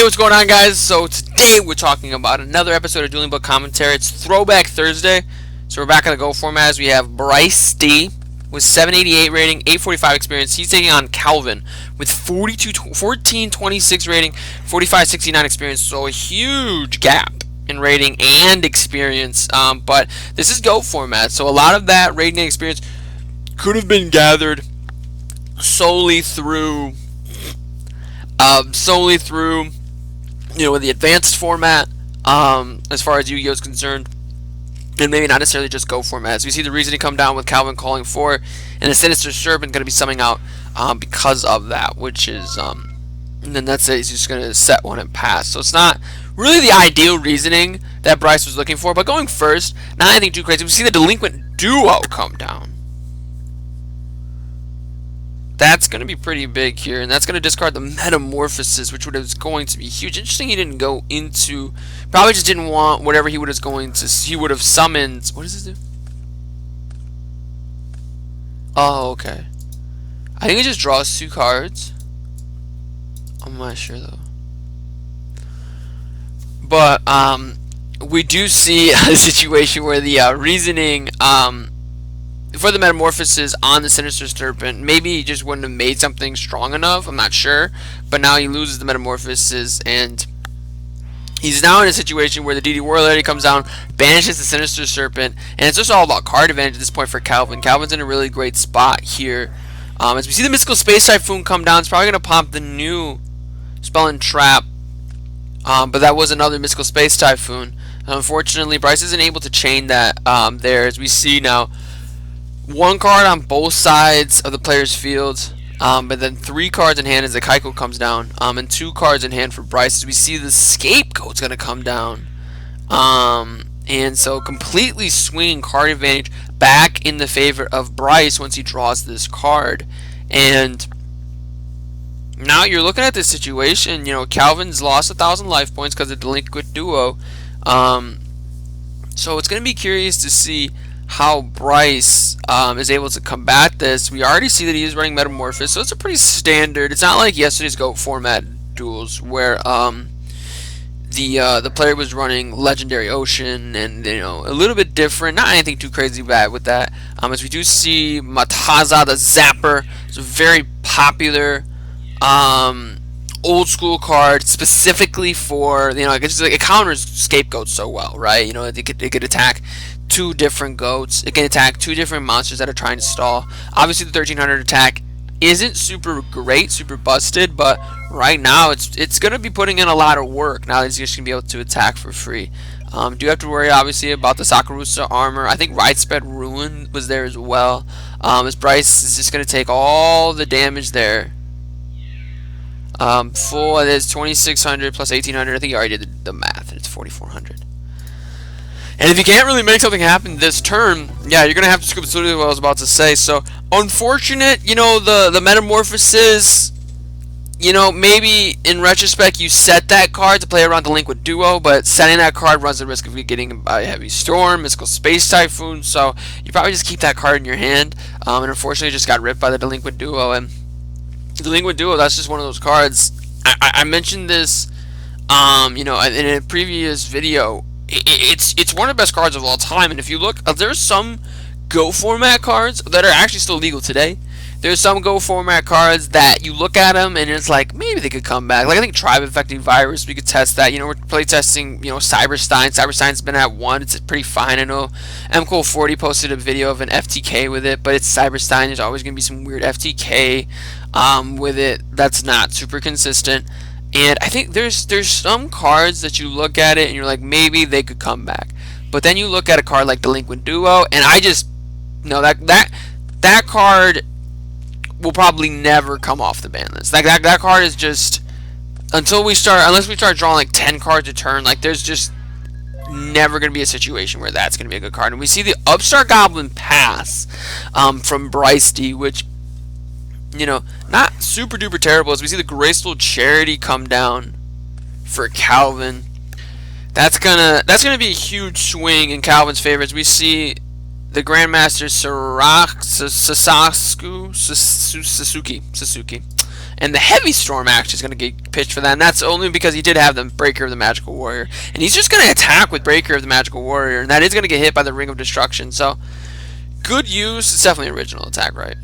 Hey, what's going on, guys? So today we're talking about another episode of Dueling Book Commentary. It's Throwback Thursday, so we're back in the Go format as we have Bryce D with 788 rating, 845 experience. He's taking on Calvin with 1426 rating, 4569 experience. So a huge gap in rating and experience. But this is Go format, so a lot of that rating and experience could have been gathered solely through the advanced format, as far as Yu-Gi-Oh is concerned, and maybe not necessarily just Go format. As we see the reasoning come down with Calvin calling for, and the Sinister Serpent going to be summing out because of that, which is, and then that's it. He's just going to set one and pass. So it's not really the ideal reasoning that Bryce was looking for. But going first, not anything too crazy. We see the Delinquent Duo come down. That's going to be pretty big here, and that's going to discard the Metamorphosis, which was going to be huge. Interesting he didn't go into, probably just didn't want whatever he would have summoned. What does this do? Oh, okay. I think it just draws 2 cards. I'm not sure though. But we do see a situation where the reasoning for the Metamorphosis on the Sinister Serpent, maybe he just wouldn't have made something strong enough. I'm not sure. But now he loses the Metamorphosis, and he's now in a situation where the DD Warrior Lady comes down, banishes the Sinister Serpent, and it's just all about card advantage at this point for Calvin. Calvin's in a really great spot here. As we see the Mystical Space Typhoon come down, it's probably going to pop the new Spell and Trap, but that was another Mystical Space Typhoon. Unfortunately, Bryce isn't able to chain that there, as we see now. 1 card on both sides of the player's field, but then 3 cards in hand as the Kaiko comes down, and 2 cards in hand for Bryce. As we see the Scapegoat's going to come down, and so completely swinging card advantage back in the favor of Bryce once he draws this card. And now you're looking at this situation. You know, Calvin's lost 1,000 life points because of the Delinquent Duo, so it's going to be curious to see how Bryce is able to combat this. We already see that he is running Metamorphosis, so it's a pretty standard. It's not like yesterday's Go format duels where the player was running Legendary Ocean, and a little bit different. Not anything too crazy bad with that. As we do see Mataza the Zapper. It's a very popular old school card specifically for it counters Scapegoats so well, right? It could attack 2 different goats. It can attack 2 different monsters that are trying to stall. Obviously, the 1300 attack isn't super great, super busted, but right now it's going to be putting in a lot of work now that he's just going to be able to attack for free. Do have to worry, obviously, about the Sakarusa armor. I think Widespread Ruin was there as well. As Bryce is just going to take all the damage there. Full, it is 2600 plus 1800. I think you already did the math, and it's 4400. And if you can't really make something happen this turn, yeah, you're going to have to scoop. That's literally what I was about to say. So, unfortunate, the Metamorphosis, maybe in retrospect you set that card to play around Delinquent Duo, but setting that card runs the risk of getting a Heavy Storm, Mystical Space Typhoon, so you probably just keep that card in your hand. And unfortunately, it just got ripped by the Delinquent Duo. And Delinquent Duo, that's just one of those cards. I mentioned this, in a previous video. It's one of the best cards of all time, and if you look, there's some Go format cards that are actually still legal today. There's some Go format cards that you look at them and it's like maybe they could come back. Like I think Tribe Infecting Virus, we could test that. We're playtesting Cyberstein. Cyberstein's been at 1. It's pretty fine. I know MCool40 posted a video of an FTK with it, but it's Cyberstein. There's always gonna be some weird FTK with it that's not super consistent. And I think there's some cards that you look at it and you're like, maybe they could come back. But then you look at a card like Delinquent Duo, and I just know that card will probably never come off the ban list. Like that card is just, unless we start drawing like 10 cards a turn, like there's just never going to be a situation where that's going to be a good card. And we see the Upstart Goblin pass from Bryce D, which not super duper terrible. As we see the Graceful Charity come down for Calvin, that's gonna be a huge swing in Calvin's favor. As we see the Grandmaster Sasuke, And the Heavy Storm actually is going to get pitched for that, and that's only because he did have the Breaker of the Magical Warrior. And he's just going to attack with Breaker of the Magical Warrior, and that is going to get hit by the Ring of Destruction. So, good use. It's definitely original attack, right?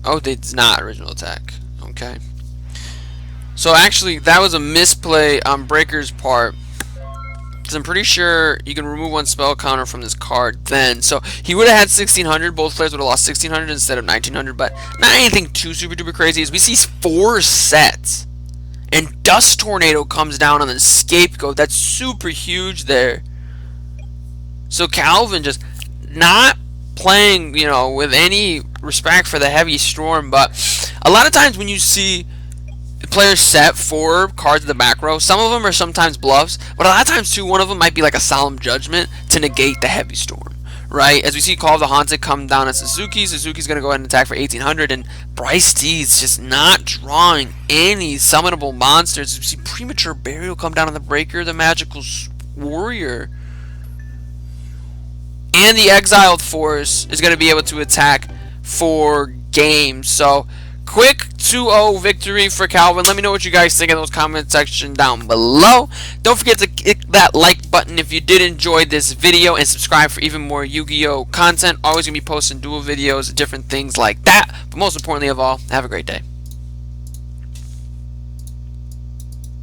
Oh, it's not original attack. Okay. So, actually, that was a misplay on Breaker's part. Because I'm pretty sure you can remove one spell counter from this card then. So he would have had 1600. Both players would have lost 1600 instead of 1900. But not anything too super duper crazy. As we see 4 sets. And Dust Tornado comes down on the Scapegoat. That's super huge there. So Calvin just not playing, you know, with any respect for the Heavy Storm. But a lot of times when you see players set 4 cards in the back row, some of them are sometimes bluffs, but a lot of times too, one of them might be like a Solemn Judgment to negate the Heavy Storm, right? As we see Call of the Haunted come down at Suzuki. Suzuki's going to go ahead and attack for 1800, and Bryce D's just not drawing any summonable monsters. As we see Premature Burial come down on the Breaker, the Magical Warrior, and the Exiled Force is going to be able to attack for games. So quick 2-0 victory for Calvin. Let me know what you guys think in those comment section down below. Don't forget to click that like button if you did enjoy this video, and subscribe for even more Yu-Gi-Oh content. Always going to be posting duel videos, different things like that. But most importantly of all, have a great day.